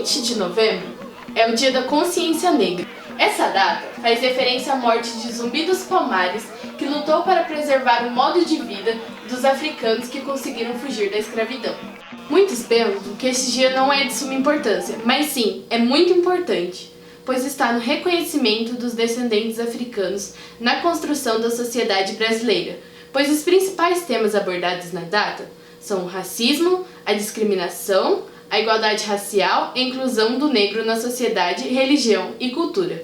20 de novembro é o Dia da Consciência Negra. Essa data faz referência à morte de Zumbi dos Palmares, que lutou para preservar o modo de vida dos africanos que conseguiram fugir da escravidão. Muitos pensam que esse dia não é de suma importância, mas sim, é muito importante, pois está no reconhecimento dos descendentes africanos na construção da sociedade brasileira, pois os principais temas abordados na data são o racismo, a discriminação, a igualdade racial e a inclusão do negro na sociedade, religião e cultura.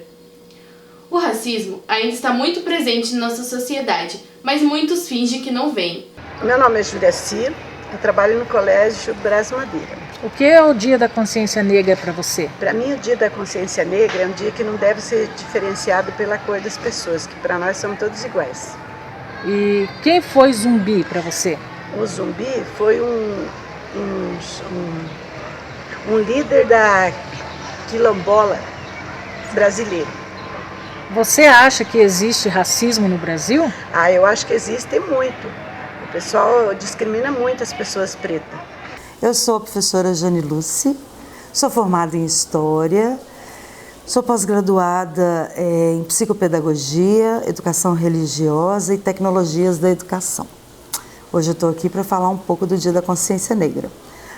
O racismo ainda está muito presente na nossa sociedade, mas muitos fingem que não veem. Meu nome é Juraci, eu trabalho no Colégio Brás Madeira. O que é o Dia da Consciência Negra para você? Para mim, o Dia da Consciência Negra é um dia que não deve ser diferenciado pela cor das pessoas, que para nós somos todos iguais. E quem foi Zumbi para você? O Zumbi foi um líder da quilombola brasileira. Você acha que existe racismo no Brasil? Eu acho que existe muito. O pessoal discrimina muito as pessoas pretas. Eu sou a professora Jane Lucy, sou formada em História, sou pós-graduada em Psicopedagogia, Educação Religiosa e Tecnologias da Educação. Hoje eu estou aqui para falar um pouco do Dia da Consciência Negra.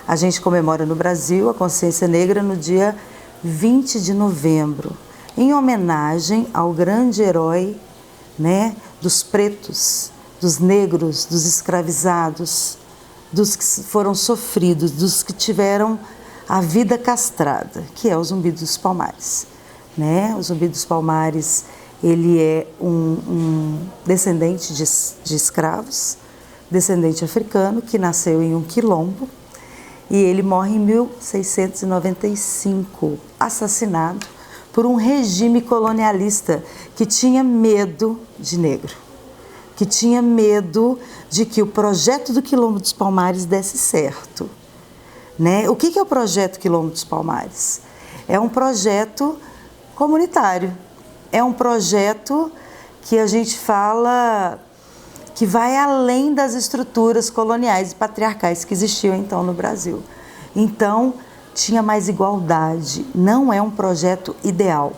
A gente comemora no Brasil a Consciência Negra no dia 20 de novembro, em homenagem ao grande herói, dos pretos, dos negros, dos escravizados, dos que foram sofridos, dos que tiveram a vida castrada, que é o Zumbi dos Palmares. O Zumbi dos Palmares, ele é um descendente de escravos, descendente africano, que nasceu em um quilombo, e ele morre em 1695, assassinado por um regime colonialista que tinha medo de negro, que tinha medo de que o projeto do Quilombo dos Palmares desse certo. O que é o projeto Quilombo dos Palmares? É um projeto comunitário, é um projeto que a gente fala que vai além das estruturas coloniais e patriarcais que existiam então no Brasil. Então, tinha mais igualdade, não é um projeto ideal.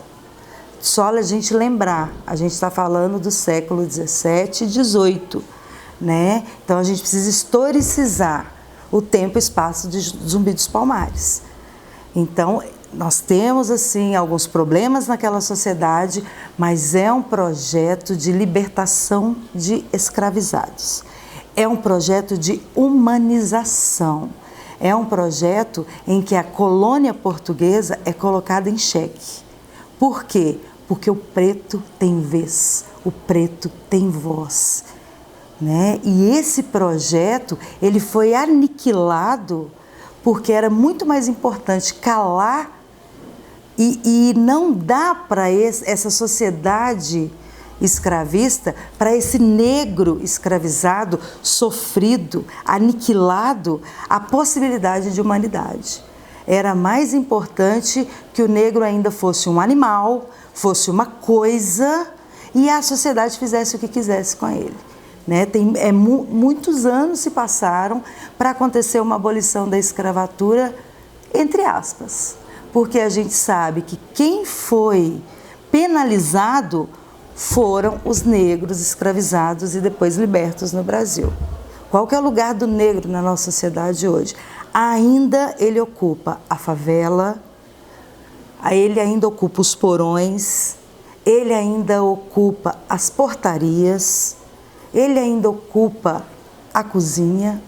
Só a gente lembrar, a gente está falando do século 17 e 18, Então a gente precisa historicizar o tempo e espaço de Zumbi dos Palmares. Então, nós temos, assim, alguns problemas naquela sociedade, mas é um projeto de libertação de escravizados. É um projeto de humanização. É um projeto em que a colônia portuguesa é colocada em xeque. Por quê? Porque o preto tem vez, o preto tem voz. E esse projeto, ele foi aniquilado porque era muito mais importante calar e não dá para essa sociedade escravista, para esse negro escravizado, sofrido, aniquilado, a possibilidade de humanidade. Era mais importante que o negro ainda fosse um animal, fosse uma coisa, e a sociedade fizesse o que quisesse com ele. Muitos anos se passaram para acontecer uma abolição da escravatura, entre aspas, porque a gente sabe que quem foi penalizado foram os negros escravizados e depois libertos no Brasil. Qual que é o lugar do negro na nossa sociedade hoje? Ainda ele ocupa a favela, ele ainda ocupa os porões, ele ainda ocupa as portarias, ele ainda ocupa a cozinha.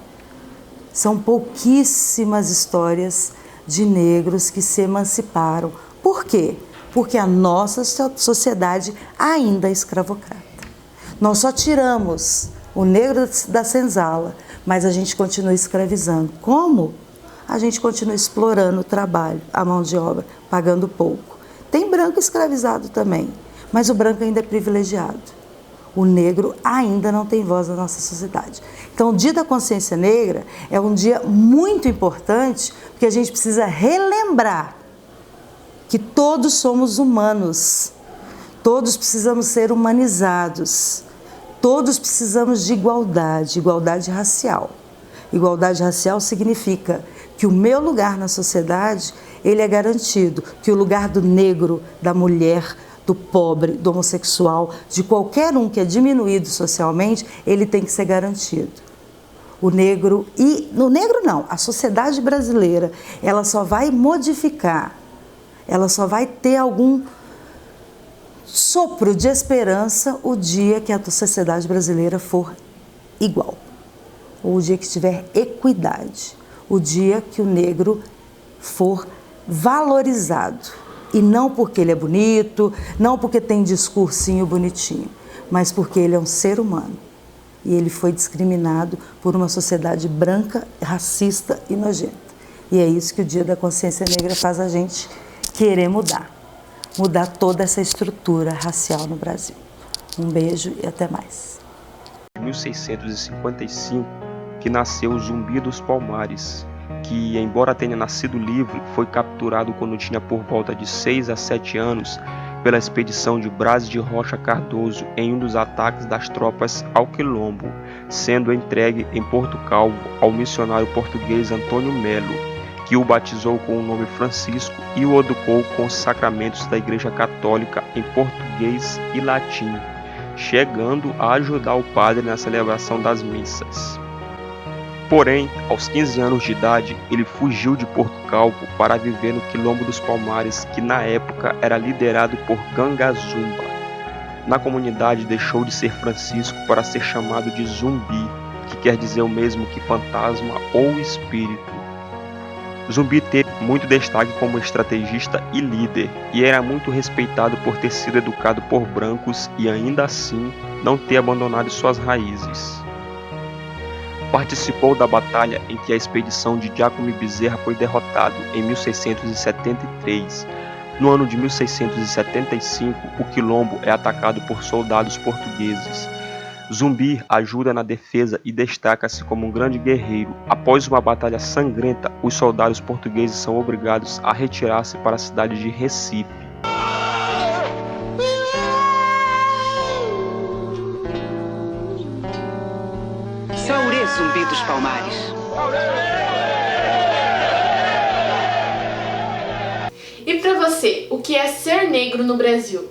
São pouquíssimas histórias de negros que se emanciparam. Por quê? Porque a nossa sociedade ainda é escravocrata. Nós só tiramos o negro da senzala, mas a gente continua escravizando. Como? A gente continua explorando o trabalho, a mão de obra, pagando pouco. Tem branco escravizado também, mas o branco ainda é privilegiado. O negro ainda não tem voz na nossa sociedade. Então, o Dia da Consciência Negra é um dia muito importante, porque a gente precisa relembrar que todos somos humanos, todos precisamos ser humanizados, todos precisamos de igualdade racial. Igualdade racial significa que o meu lugar na sociedade, ele é garantido, que o lugar do negro, da mulher, do pobre, do homossexual, de qualquer um que é diminuído socialmente, ele tem que ser garantido. O negro, e no negro não, a sociedade brasileira, ela só vai modificar, ela só vai ter algum sopro de esperança o dia que a sociedade brasileira for igual, ou o dia que tiver equidade, o dia que o negro for valorizado, e não porque ele é bonito, não porque tem discursinho bonitinho, mas porque ele é um ser humano e ele foi discriminado por uma sociedade branca, racista e nojenta. E é isso que o Dia da Consciência Negra faz a gente querer mudar toda essa estrutura racial no Brasil. Um beijo e até mais. Em 1655, que nasceu o Zumbi dos Palmares, que, embora tenha nascido livre, foi capturado quando tinha por volta de 6 a 7 anos pela expedição de Braz de Rocha Cardoso em um dos ataques das tropas ao Quilombo, sendo entregue em Porto Calvo ao missionário português Antônio Melo, que o batizou com o nome Francisco e o educou com os sacramentos da Igreja Católica em português e latim, chegando a ajudar o padre na celebração das missas. Porém, aos 15 anos de idade, ele fugiu de Porto Calvo para viver no Quilombo dos Palmares, que na época era liderado por Gangazumba. Na comunidade deixou de ser Francisco para ser chamado de Zumbi, que quer dizer o mesmo que fantasma ou espírito. Zumbi teve muito destaque como estrategista e líder, e era muito respeitado por ter sido educado por brancos e ainda assim não ter abandonado suas raízes. Participou da batalha em que a expedição de Giacomo Bezerra foi derrotado em 1673. No ano de 1675, o Quilombo é atacado por soldados portugueses. Zumbi ajuda na defesa e destaca-se como um grande guerreiro. Após uma batalha sangrenta, os soldados portugueses são obrigados a retirar-se para a cidade de Recife. Saurê, Zumbi dos Palmares. E pra você, o que é ser negro no Brasil?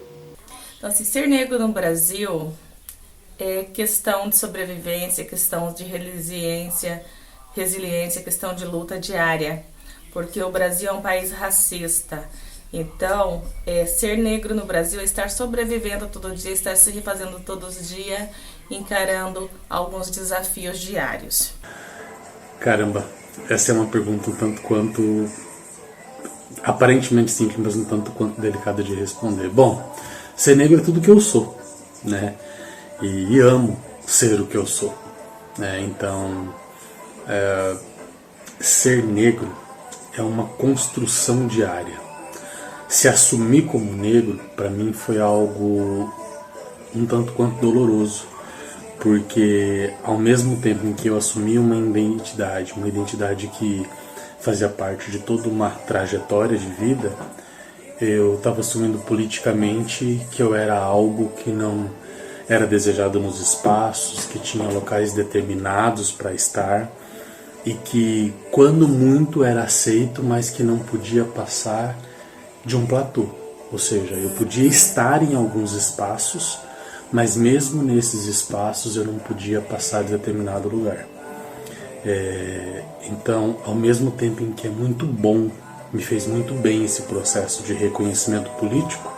Então, assim, ser negro no Brasil é questão de sobrevivência, questão de resiliência, questão de luta diária, porque o Brasil é um país racista. Então, ser negro no Brasil é estar sobrevivendo todo dia, estar se refazendo todos os dias, encarando alguns desafios diários. Caramba, essa é uma pergunta um tanto quanto aparentemente simples, mas um tanto quanto delicada de responder. Bom, ser negro é tudo que eu sou, né? E amo ser o que eu sou, né? Então, ser negro é uma construção diária. Se assumir como negro, para mim, foi algo um tanto quanto doloroso, porque ao mesmo tempo em que eu assumi uma identidade que fazia parte de toda uma trajetória de vida, eu estava assumindo politicamente que eu era algo que não era desejado nos espaços, que tinha locais determinados para estar e que, quando muito, era aceito, mas que não podia passar de um platô. Ou seja, eu podia estar em alguns espaços, mas mesmo nesses espaços eu não podia passar de determinado lugar. Então, ao mesmo tempo em que é muito bom, me fez muito bem esse processo de reconhecimento político,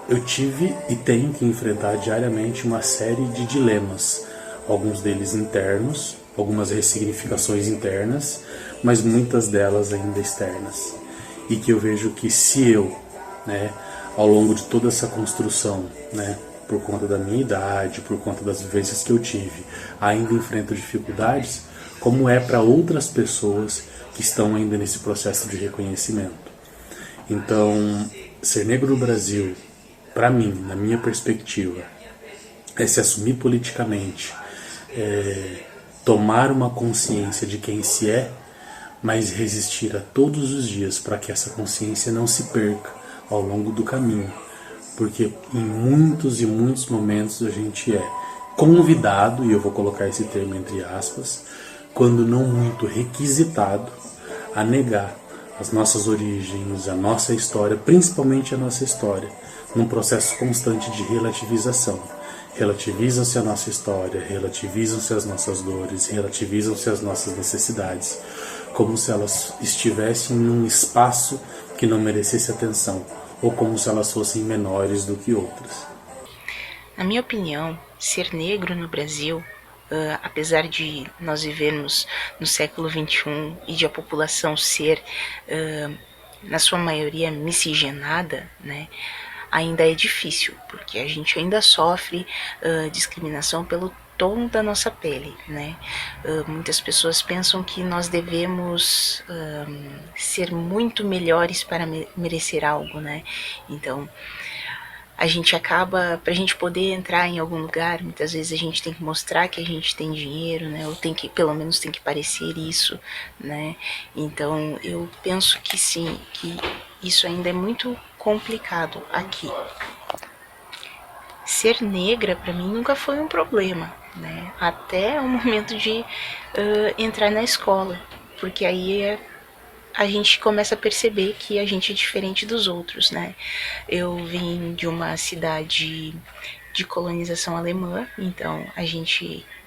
eu tive e tenho que enfrentar diariamente uma série de dilemas, alguns deles internos, algumas ressignificações internas, mas muitas delas ainda externas. E que eu vejo que se eu, ao longo de toda essa construção, por conta da minha idade, por conta das vivências que eu tive, ainda enfrento dificuldades, como é para outras pessoas que estão ainda nesse processo de reconhecimento. Então, ser negro no Brasil, para mim, na minha perspectiva, é se assumir politicamente, tomar uma consciência de quem se é, mas resistir a todos os dias para que essa consciência não se perca ao longo do caminho, porque em muitos e muitos momentos a gente é convidado, e eu vou colocar esse termo entre aspas, quando não muito requisitado, a negar as nossas origens, a nossa história, principalmente a nossa história, num processo constante de relativização. Relativizam-se a nossa história, relativizam-se as nossas dores, relativizam-se as nossas necessidades, como se elas estivessem num espaço que não merecesse atenção, ou como se elas fossem menores do que outras. Na minha opinião, ser negro no Brasil, apesar de nós vivermos no século XXI e de a população ser, na sua maioria, miscigenada, né, ainda é difícil, porque a gente ainda sofre discriminação pelo tom da nossa pele, né? Muitas pessoas pensam que nós devemos ser muito melhores para merecer algo, né? Então, a gente acaba, para a gente poder entrar em algum lugar, muitas vezes a gente tem que mostrar que a gente tem dinheiro, né? Ou tem que, pelo menos tem que parecer isso, né? Então, eu penso que sim, que isso ainda é muito complicado aqui. Ser negra, para mim, nunca foi um problema, né? Até o momento de entrar na escola, porque aí a gente começa a perceber que a gente é diferente dos outros, né? Eu vim de uma cidade de colonização alemã, então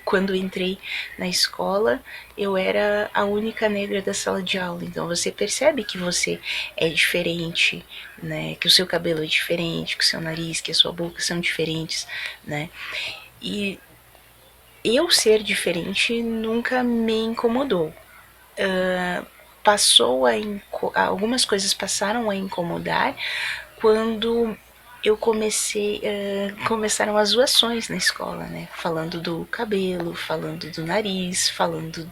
quando entrei na escola, eu era a única negra da sala de aula, então você percebe que você é diferente, né? Que o seu cabelo é diferente, que o seu nariz, que a sua boca são diferentes, né? E eu ser diferente nunca me incomodou. Algumas coisas passaram a incomodar quando eu começaram as zoações na escola, né? Falando do cabelo, falando do nariz, falando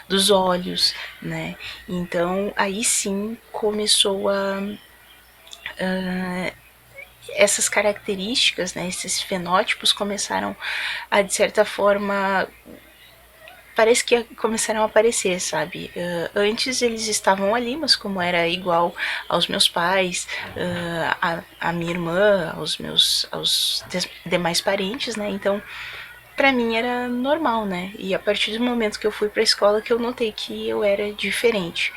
dos olhos, né? Então, aí sim começou essas características, né? Esses fenótipos começaram a, de certa forma, parece que começaram a aparecer, sabe? Antes eles estavam ali, mas como era igual aos meus pais, a minha irmã, aos demais parentes, né? Então, pra mim era normal, né? E a partir do momento que eu fui pra escola que eu notei que eu era diferente.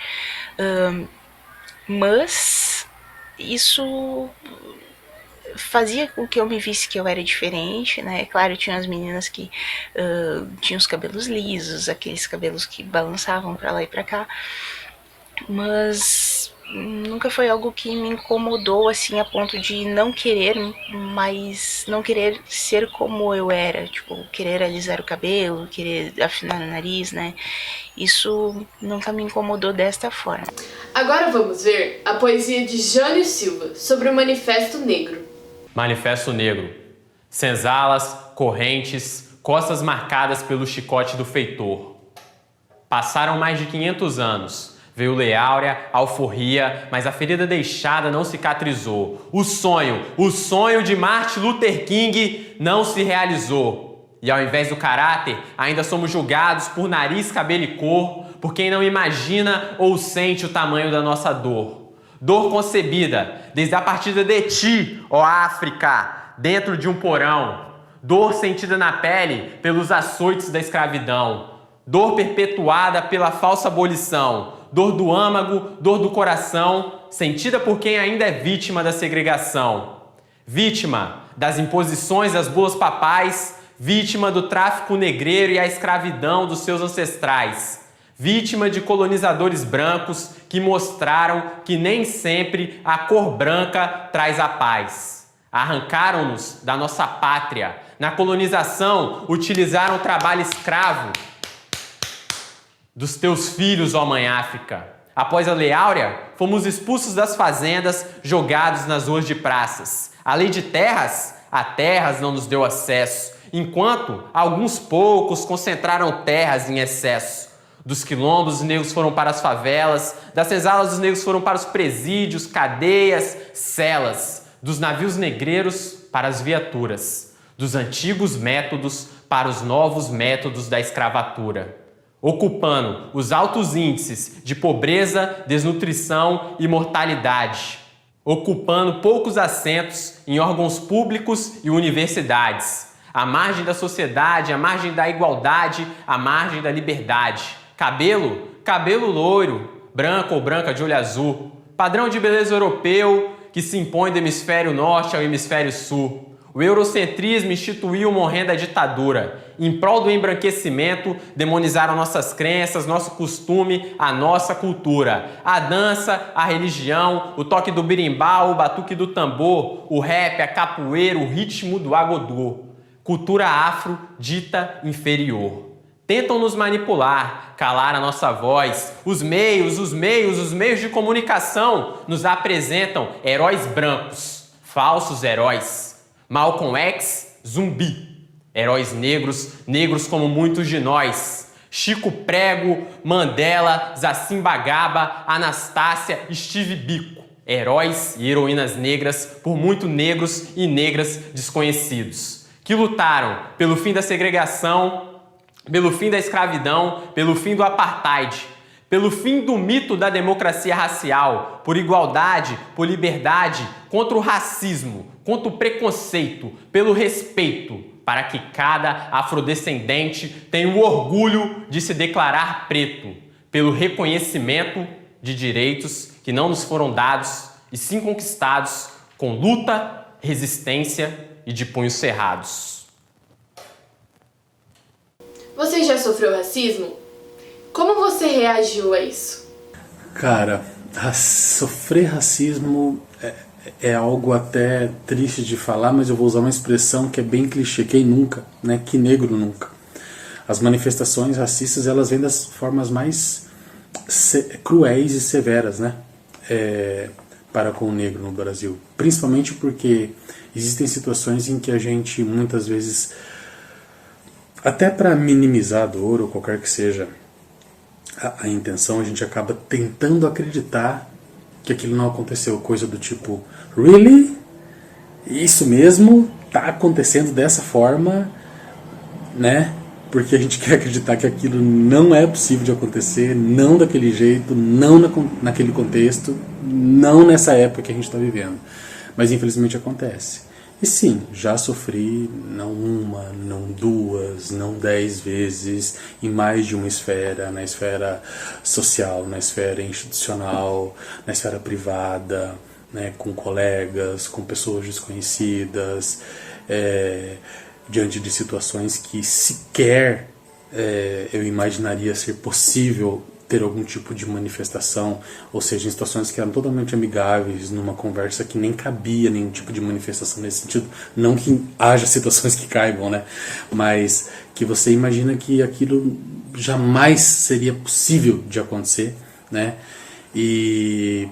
Mas isso fazia com que eu me visse que eu era diferente, né? Claro, tinha as meninas que tinham os cabelos lisos, aqueles cabelos que balançavam pra lá e pra cá, mas nunca foi algo que me incomodou, assim, a ponto de não querer ser como eu era, tipo, querer alisar o cabelo, querer afinar o nariz, né? Isso nunca me incomodou desta forma. Agora vamos ver a poesia de Jânio Silva sobre o Manifesto Negro. Manifesto Negro. Senzalas, correntes, costas marcadas pelo chicote do feitor. Passaram mais de 500 anos. Veio Leáurea, alforria, mas a ferida deixada não cicatrizou. O sonho de Martin Luther King não se realizou. E ao invés do caráter, ainda somos julgados por nariz, cabelo e cor, por quem não imagina ou sente o tamanho da nossa dor. Dor concebida desde a partida de ti, ó África, dentro de um porão. Dor sentida na pele pelos açoites da escravidão. Dor perpetuada pela falsa abolição. Dor do âmago, dor do coração, sentida por quem ainda é vítima da segregação. Vítima das imposições das bulas papais, vítima do tráfico negreiro e a escravidão dos seus ancestrais. Vítima de colonizadores brancos que mostraram que nem sempre a cor branca traz a paz. Arrancaram-nos da nossa pátria. Na colonização, utilizaram o trabalho escravo dos teus filhos, ó Mãe África. Após a Lei Áurea, fomos expulsos das fazendas, jogados nas ruas de praças. A lei de terras, a terras não nos deu acesso, enquanto alguns poucos concentraram terras em excesso. Dos quilombos, os negros foram para as favelas, das senzalas, os negros foram para os presídios, cadeias, celas, dos navios negreiros para as viaturas, dos antigos métodos para os novos métodos da escravatura, ocupando os altos índices de pobreza, desnutrição e mortalidade, ocupando poucos assentos em órgãos públicos e universidades, à margem da sociedade, à margem da igualdade, à margem da liberdade. Cabelo? Cabelo loiro, branco ou branca de olho azul. Padrão de beleza europeu que se impõe do hemisfério norte ao hemisfério sul. O eurocentrismo instituiu uma horrenda ditadura. Em prol do embranquecimento, demonizaram nossas crenças, nosso costume, a nossa cultura. A dança, a religião, o toque do berimbau, o batuque do tambor, o rap, a capoeira, o ritmo do agodô. Cultura afro dita inferior. Tentam nos manipular, calar a nossa voz. Os meios de comunicação nos apresentam heróis brancos, falsos heróis. Malcolm X, zumbi. Heróis negros, negros como muitos de nós. Chico Prego, Mandela, Zacim Bagaba, Anastácia, Steve Biko. Heróis e heroínas negras, por muito negros e negras desconhecidos, que lutaram pelo fim da segregação, pelo fim da escravidão, pelo fim do apartheid, pelo fim do mito da democracia racial, por igualdade, por liberdade, contra o racismo, contra o preconceito, pelo respeito, para que cada afrodescendente tenha o orgulho de se declarar preto, pelo reconhecimento de direitos que não nos foram dados e sim conquistados com luta, resistência e de punhos cerrados. Você já sofreu racismo? Como você reagiu a isso? Cara, sofrer racismo é algo até triste de falar, mas eu vou usar uma expressão que é bem clichê. Quem nunca, né? Que negro nunca. As manifestações racistas, elas vêm das formas mais cruéis e severas, né? Para com o negro no Brasil. Principalmente porque existem situações em que a gente, muitas vezes, até para minimizar a dor ou qualquer que seja a intenção, a gente acaba tentando acreditar que aquilo não aconteceu, coisa do tipo, really? Isso mesmo? Tá acontecendo dessa forma, né? Porque a gente quer acreditar que aquilo não é possível de acontecer, não daquele jeito, não naquele contexto, não nessa época que a gente está vivendo. Mas infelizmente acontece. E sim, já sofri não uma, não duas, não 10 vezes, em mais de uma esfera, na esfera social, na esfera institucional, na esfera privada, né, com colegas, com pessoas desconhecidas, diante de situações que sequer eu imaginaria ser possível ter algum tipo de manifestação, ou seja, em situações que eram totalmente amigáveis, numa conversa que nem cabia nenhum tipo de manifestação nesse sentido, não que haja situações que caibam, né, mas que você imagina que aquilo jamais seria possível de acontecer, né, e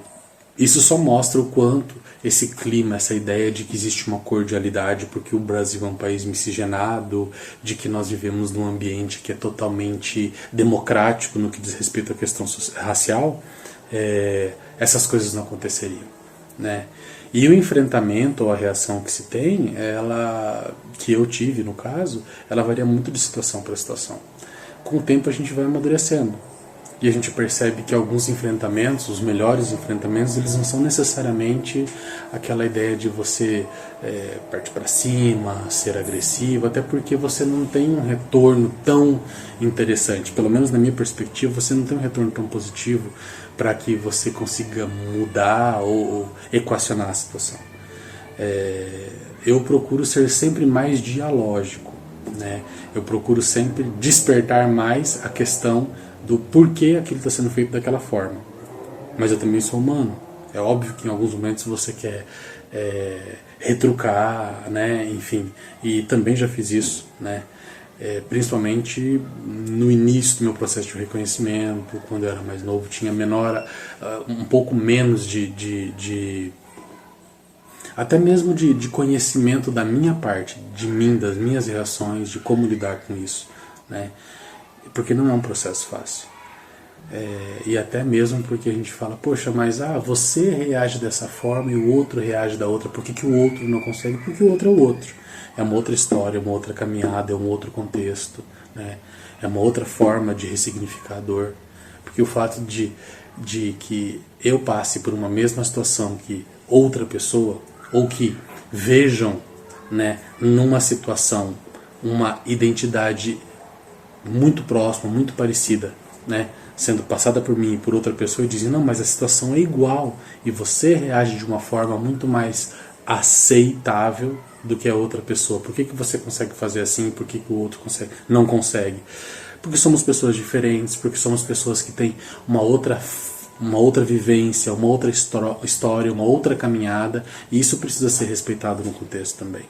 isso só mostra o quanto esse clima, essa ideia de que existe uma cordialidade porque o Brasil é um país miscigenado, de que nós vivemos num ambiente que é totalmente democrático no que diz respeito à questão racial, essas coisas não aconteceriam, né? E o enfrentamento ou a reação que se tem, que eu tive no caso, ela varia muito de situação para situação. Com o tempo a gente vai amadurecendo. E a gente percebe que alguns enfrentamentos, os melhores enfrentamentos, eles não são necessariamente aquela ideia de você partir para cima, ser agressivo, até porque você não tem um retorno tão interessante. Pelo menos na minha perspectiva, você não tem um retorno tão positivo para que você consiga mudar ou equacionar a situação. Eu procuro ser sempre mais dialógico, né? Eu procuro sempre despertar mais a questão do porquê aquilo está sendo feito daquela forma. Mas eu também sou humano. É óbvio que em alguns momentos você quer retrucar, né? Enfim, e também já fiz isso, né? Principalmente no início do meu processo de reconhecimento, quando eu era mais novo, tinha um pouco menos até mesmo de conhecimento da minha parte, de mim, das minhas reações, de como lidar com isso, né? Porque não é um processo fácil. E até mesmo porque a gente fala, poxa, mas você reage dessa forma e o outro reage da outra, por que o outro não consegue? Porque o outro é o outro. É uma outra história, é uma outra caminhada, é um outro contexto, né? É uma outra forma de ressignificar a dor. Porque o fato de que eu passe por uma mesma situação que outra pessoa, ou que vejam, né, numa situação uma identidade muito próxima, muito parecida, né, sendo passada por mim e por outra pessoa, e dizem, não, mas a situação é igual, e você reage de uma forma muito mais aceitável do que a outra pessoa. Por que você consegue fazer assim, por que o outro não consegue? Porque somos pessoas diferentes, porque somos pessoas que têm uma outra vivência, uma outra história, uma outra caminhada, e isso precisa ser respeitado no contexto também.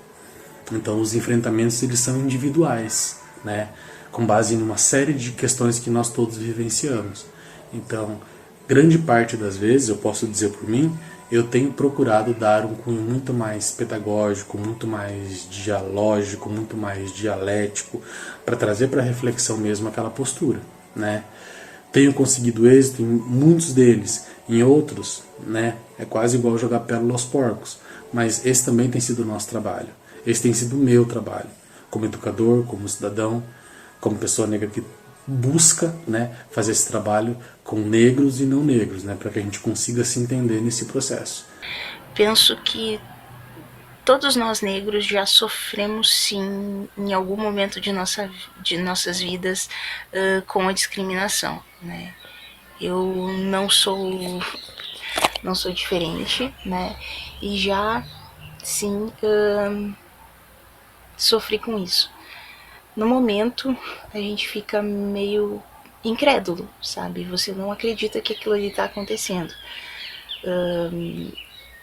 Então os enfrentamentos, eles são individuais, né, com base em uma série de questões que nós todos vivenciamos. Então, grande parte das vezes, eu posso dizer por mim, eu tenho procurado dar um cunho muito mais pedagógico, muito mais dialógico, muito mais dialético, para trazer para a reflexão mesmo aquela postura, né? Tenho conseguido êxito em muitos deles, em outros, né, é quase igual jogar pérola aos porcos, mas esse também tem sido o nosso trabalho, esse tem sido o meu trabalho, como educador, como cidadão, como pessoa negra que busca, né, fazer esse trabalho com negros e não negros, né, para que a gente consiga se entender nesse processo. Penso que todos nós negros já sofremos sim em algum momento de nossas vidas com a discriminação, né? Eu não sou diferente, né? E já sim sofri com isso. No momento a gente fica meio incrédulo, sabe? Você não acredita que aquilo ali está acontecendo.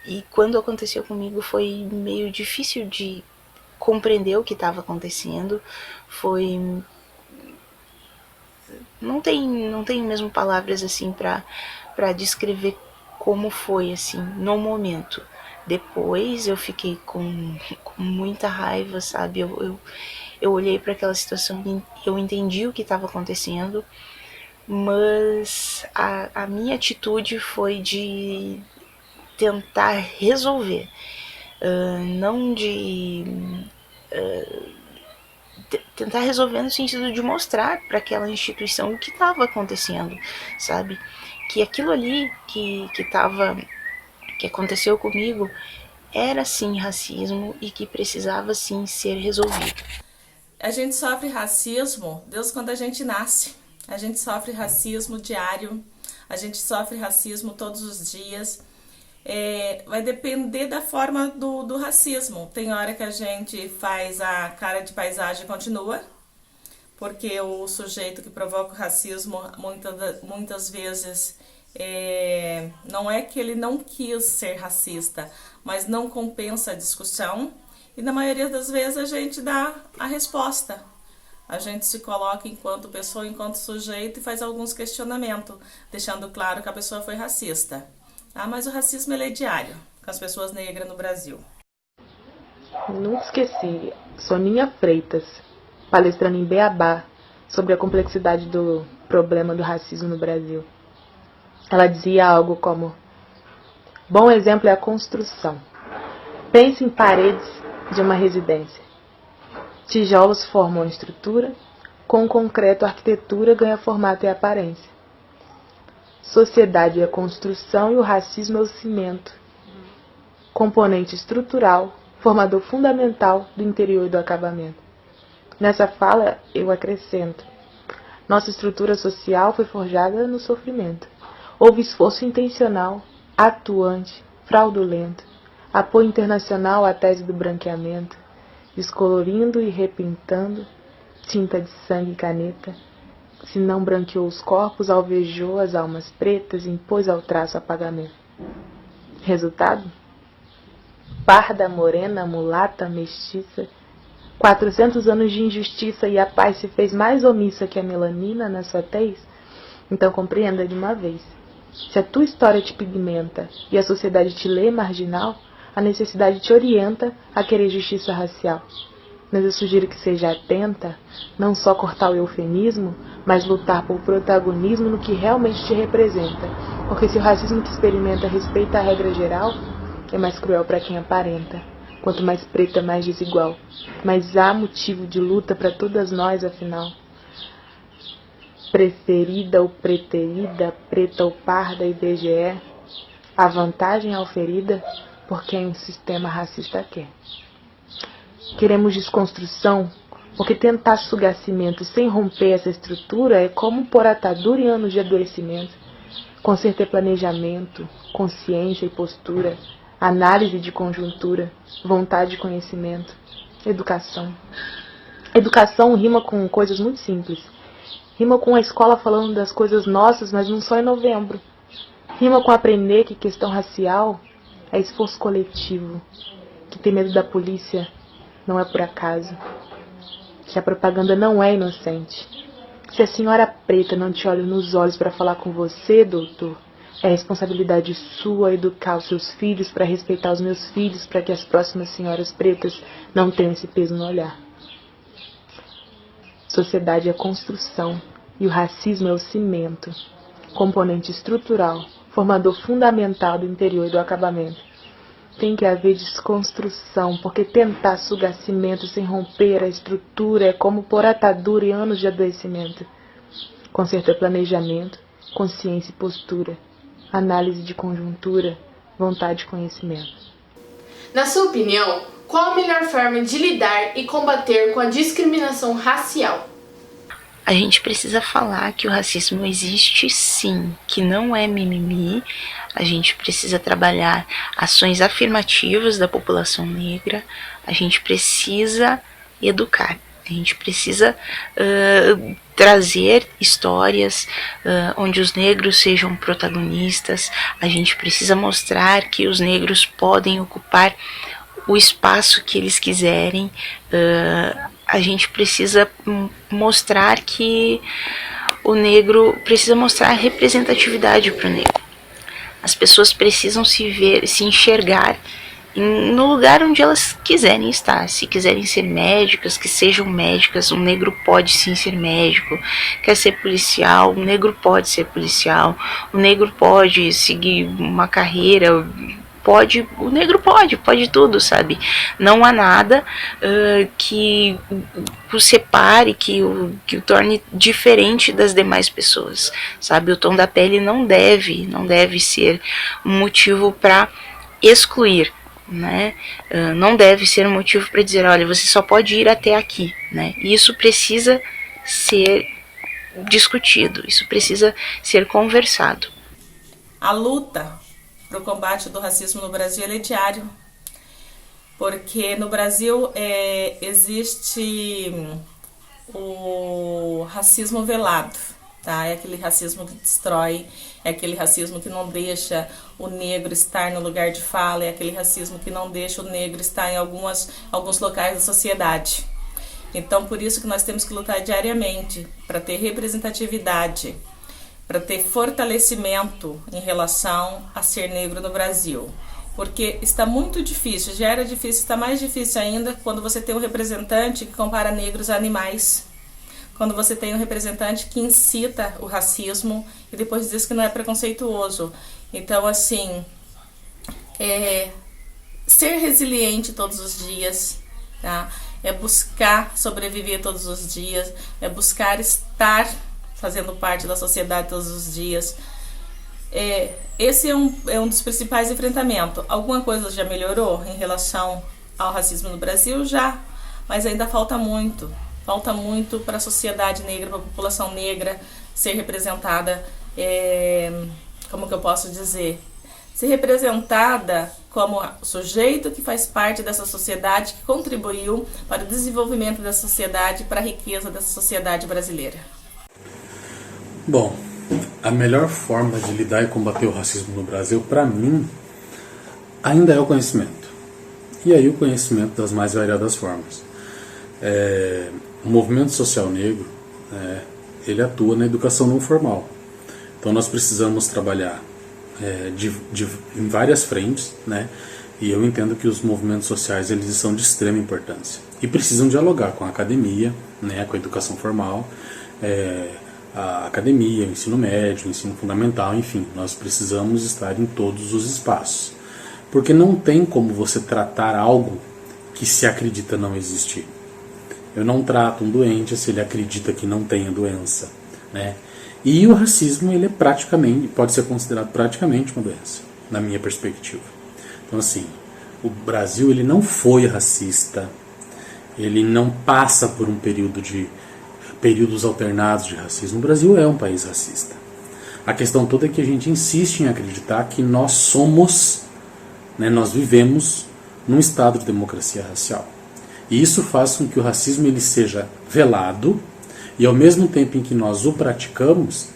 E quando aconteceu comigo foi meio difícil de compreender o que estava acontecendo. Foi... Não tenho mesmo palavras assim para descrever como foi assim no momento. Depois eu fiquei com muita raiva, sabe? Eu olhei para aquela situação e eu entendi o que estava acontecendo, mas a minha atitude foi de tentar resolver, não de tentar resolver no sentido de mostrar para aquela instituição o que estava acontecendo, sabe? Que aquilo ali que aconteceu comigo era sim racismo e que precisava sim ser resolvido. A gente sofre racismo desde quando a gente nasce. A gente sofre racismo diário, a gente sofre racismo todos os dias. Vai depender da forma do racismo. Tem hora que a gente faz a cara de paisagem e continua, porque o sujeito que provoca o racismo muitas vezes não é que ele não quis ser racista, mas não compensa a discussão. E na maioria das vezes a gente dá a resposta. A gente se coloca enquanto pessoa, enquanto sujeito e faz alguns questionamentos, deixando claro que a pessoa foi racista. Mas o racismo ele é diário com as pessoas negras no Brasil. Nunca esqueci, Soninha Freitas, palestrando em Beabá sobre a complexidade do problema do racismo no Brasil. Ela dizia algo como: bom exemplo é a construção. Pense em paredes de uma residência. Tijolos formam a estrutura, com o concreto a arquitetura ganha formato e aparência. Sociedade é a construção e o racismo é o cimento. Componente estrutural, formador fundamental do interior e do acabamento. Nessa fala eu acrescento: nossa estrutura social foi forjada no sofrimento. Houve esforço intencional, atuante, fraudulento, apoio internacional à tese do branqueamento, descolorindo e repintando, tinta de sangue e caneta. Se não branqueou os corpos, alvejou as almas pretas e impôs ao traço apagamento. Resultado? Parda, morena, mulata, mestiça. 400 anos de injustiça e a paz se fez mais omissa que a melanina na sua tez? Então compreenda de uma vez. Se a tua história te pigmenta e a sociedade te lê marginal, a necessidade te orienta a querer justiça racial. Mas eu sugiro que seja atenta, não só cortar o eufemismo, mas lutar por protagonismo no que realmente te representa. Porque se o racismo que experimenta respeita a regra geral, é mais cruel para quem aparenta. Quanto mais preta, mais desigual. Mas há motivo de luta para todas nós, afinal. Preferida ou preterida, preta ou parda, IBGE, a vantagem é oferida por quem o sistema racista quer. Queremos desconstrução porque tentar sugar cimento sem romper essa estrutura é como pôr atadura em anos de adoecimento. Consertar planejamento, consciência e postura, análise de conjuntura, vontade de conhecimento, educação. Educação rima com coisas muito simples. Rima com a escola falando das coisas nossas, mas não só em novembro. Rima com aprender que questão racial é esforço coletivo, que ter medo da polícia não é por acaso, que a propaganda não é inocente. Se a senhora preta não te olha nos olhos para falar com você, doutor, é responsabilidade sua educar os seus filhos para respeitar os meus filhos, para que as próximas senhoras pretas não tenham esse peso no olhar. Sociedade é construção e o racismo é o cimento, componente estrutural, formador fundamental do interior e do acabamento. Tem que haver desconstrução, porque tentar sugar cimento sem romper a estrutura é como pôr atadura em anos de adoecimento. Consertar planejamento, consciência e postura, análise de conjuntura, vontade de conhecimento. Na sua opinião, qual a melhor forma de lidar e combater com a discriminação racial? A gente precisa falar que o racismo existe sim, que não é mimimi. A gente precisa trabalhar ações afirmativas da população negra. A gente precisa educar. A gente precisa trazer histórias onde os negros sejam protagonistas. A gente precisa mostrar que os negros podem ocupar o espaço que eles quiserem. A gente precisa mostrar que o negro precisa mostrar representatividade para o negro. As pessoas precisam se enxergar no lugar onde elas quiserem estar. Se quiserem ser médicas, que sejam médicas. O negro pode sim ser médico. Quer ser policial, o negro pode ser policial. O negro pode seguir uma carreira. O negro pode tudo, sabe? Não há nada que o separe, que o torne diferente das demais pessoas, sabe? O tom da pele não deve ser um motivo para excluir, né? Não deve ser um motivo para dizer, olha, você só pode ir até aqui, né? Isso precisa ser discutido, isso precisa ser conversado. A luta para o combate do racismo no Brasil é diário, porque no Brasil existe o racismo velado, tá? É aquele racismo que destrói, é aquele racismo que não deixa o negro estar no lugar de fala, é aquele racismo que não deixa o negro estar em alguns locais da sociedade. Então, por isso que nós temos que lutar diariamente para ter representatividade, para ter fortalecimento em relação a ser negro no Brasil. Porque está muito difícil, já era difícil, está mais difícil ainda quando você tem um representante que compara negros a animais, quando você tem um representante que incita o racismo e depois diz que não é preconceituoso. Então, assim, ser resiliente todos os dias, tá? É buscar sobreviver todos os dias, é buscar estar fazendo parte da sociedade todos os dias. Esse é um dos principais enfrentamentos. Alguma coisa já melhorou em relação ao racismo no Brasil? Já, mas ainda falta muito. Falta muito para a sociedade negra, para a população negra ser representada, como que eu posso dizer? Ser representada como sujeito que faz parte dessa sociedade, que contribuiu para o desenvolvimento da sociedade, para a riqueza dessa sociedade brasileira. Bom, a melhor forma de lidar e combater o racismo no Brasil, para mim, ainda é o conhecimento. E aí o conhecimento das mais variadas formas. O movimento social negro, ele atua na educação não formal. Então nós precisamos trabalhar em várias frentes, né? E eu entendo que os movimentos sociais eles são de extrema importância. E precisam dialogar com a academia, né? Com a educação formal, a academia, o ensino médio, o ensino fundamental, enfim, nós precisamos estar em todos os espaços. Porque não tem como você tratar algo que se acredita não existir. Eu não trato um doente se ele acredita que não tem a doença, né? E o racismo ele pode ser considerado praticamente uma doença, na minha perspectiva. Então assim, o Brasil ele não foi racista, ele não passa por um períodos alternados de racismo. O Brasil é um país racista. A questão toda é que a gente insiste em acreditar que nós somos, nós vivemos num estado de democracia racial. E isso faz com que o racismo ele seja velado, e ao mesmo tempo em que nós o praticamos,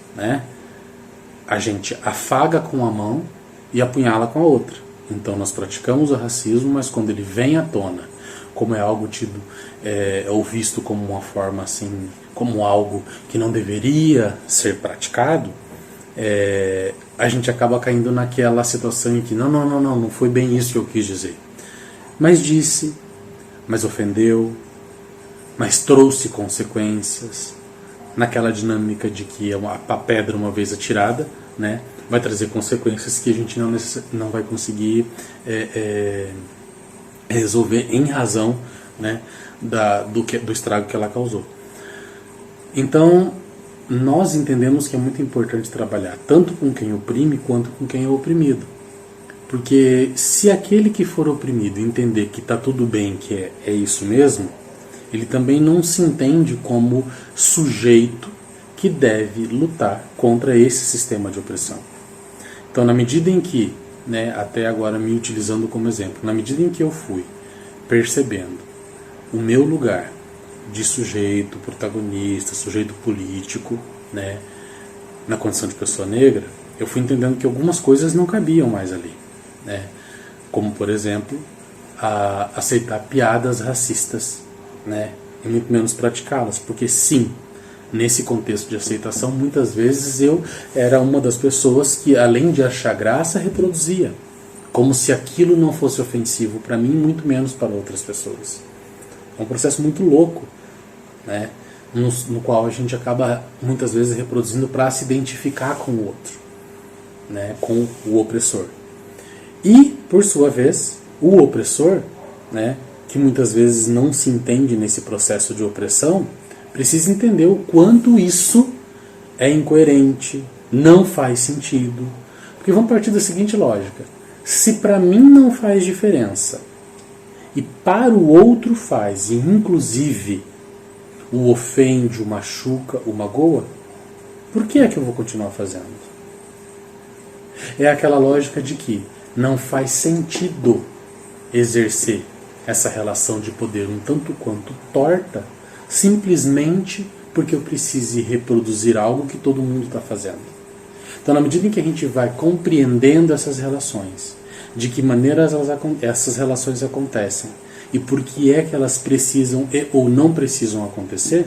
a gente afaga com uma mão e apunhala com a outra. Então nós praticamos o racismo, mas quando ele vem à tona, como é algo tido ou visto como uma forma assim, como algo que não deveria ser praticado, a gente acaba caindo naquela situação em que não foi bem isso que eu quis dizer. Mas disse, mas ofendeu, mas trouxe consequências, naquela dinâmica de que a pedra uma vez atirada, vai trazer consequências que a gente não vai conseguir resolver em razão do estrago que ela causou. Então, nós entendemos que é muito importante trabalhar tanto com quem oprime quanto com quem é oprimido. Porque se aquele que for oprimido entender que está tudo bem, que é isso mesmo, ele também não se entende como sujeito que deve lutar contra esse sistema de opressão. Então, na medida em que, até agora me utilizando como exemplo, na medida em que eu fui percebendo o meu lugar de sujeito protagonista, sujeito político, na condição de pessoa negra, eu fui entendendo que algumas coisas não cabiam mais ali. Como, por exemplo, aceitar piadas racistas, e muito menos praticá-las, porque sim, nesse contexto de aceitação, muitas vezes eu era uma das pessoas que, além de achar graça, reproduzia, como se aquilo não fosse ofensivo para mim, muito menos para outras pessoas. É um processo muito louco, no qual a gente acaba muitas vezes reproduzindo para se identificar com o outro, com o opressor. E, por sua vez, o opressor, que muitas vezes não se entende nesse processo de opressão, precisa entender o quanto isso é incoerente, não faz sentido. Porque vamos partir da seguinte lógica: se para mim não faz diferença e para o outro faz, e inclusive o ofende, o machuca, o magoa, por que é que eu vou continuar fazendo? É aquela lógica de que não faz sentido exercer essa relação de poder um tanto quanto torta, simplesmente porque eu precise reproduzir algo que todo mundo está fazendo. Então, na medida em que a gente vai compreendendo essas relações, de que maneira essas relações acontecem e por que é que elas precisam ou não precisam acontecer,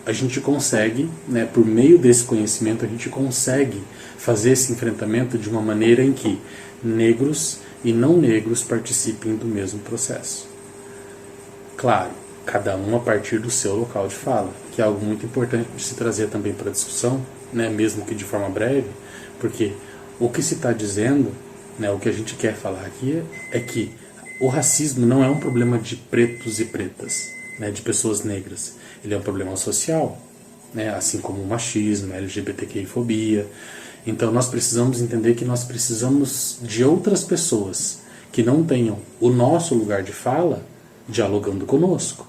a gente consegue, por meio desse conhecimento, a gente consegue fazer esse enfrentamento de uma maneira em que negros e não negros participem do mesmo processo. Claro, cada um a partir do seu local de fala, que é algo muito importante de se trazer também para a discussão, mesmo que de forma breve, porque o que se está dizendo, o que a gente quer falar aqui é que o racismo não é um problema de pretos e pretas, de pessoas negras. Ele é um problema social, assim como o machismo, a LGBTQI-fobia. Então nós precisamos entender que nós precisamos de outras pessoas que não tenham o nosso lugar de fala dialogando conosco.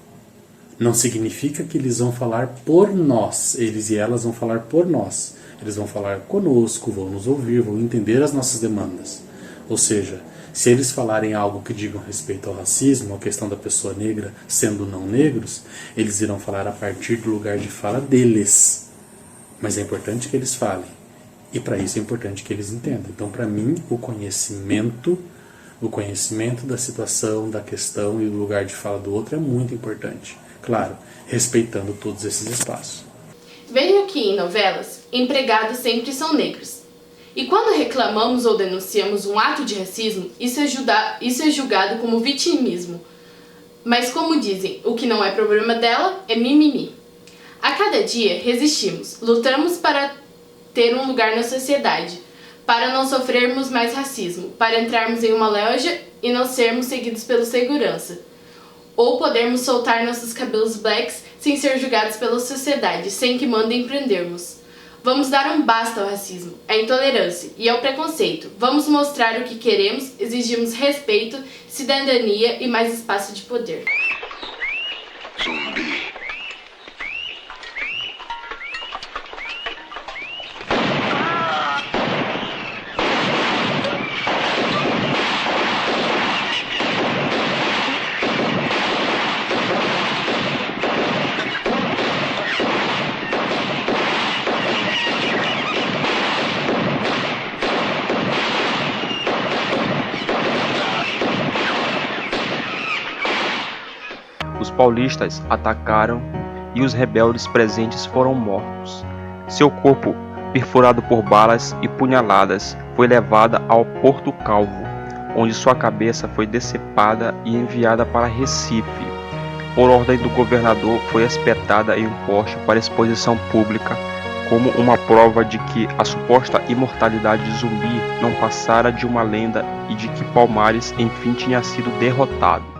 Não significa que eles vão falar por nós, eles e elas vão falar por nós. Eles vão falar conosco, vão nos ouvir, vão entender as nossas demandas. Ou seja, se eles falarem algo que digam respeito ao racismo, à questão da pessoa negra sendo não negros, eles irão falar a partir do lugar de fala deles. Mas é importante que eles falem. E para isso é importante que eles entendam. Então, para mim, o conhecimento da situação, da questão e do lugar de fala do outro é muito importante. Claro, respeitando todos esses espaços. Vejo que em novelas, empregados sempre são negros. E quando reclamamos ou denunciamos um ato de racismo, isso é julgado como vitimismo. Mas como dizem, o que não é problema dela é mimimi. A cada dia resistimos, lutamos para ter um lugar na sociedade, para não sofrermos mais racismo, para entrarmos em uma loja e não sermos seguidos pelo segurança, ou podermos soltar nossos cabelos blacks sem ser julgados pela sociedade, sem que mandem prendermos. Vamos dar um basta ao racismo, à intolerância e ao preconceito. Vamos mostrar o que queremos, exigimos respeito, cidadania e mais espaço de poder. paulistas atacaram e os rebeldes presentes foram mortos. Seu corpo, perfurado por balas e punhaladas, foi levado ao Porto Calvo, onde sua cabeça foi decepada e enviada para Recife. Por ordem do governador, foi espetada em um poste para exposição pública, como uma prova de que a suposta imortalidade de Zumbi não passara de uma lenda e de que Palmares enfim tinha sido derrotado.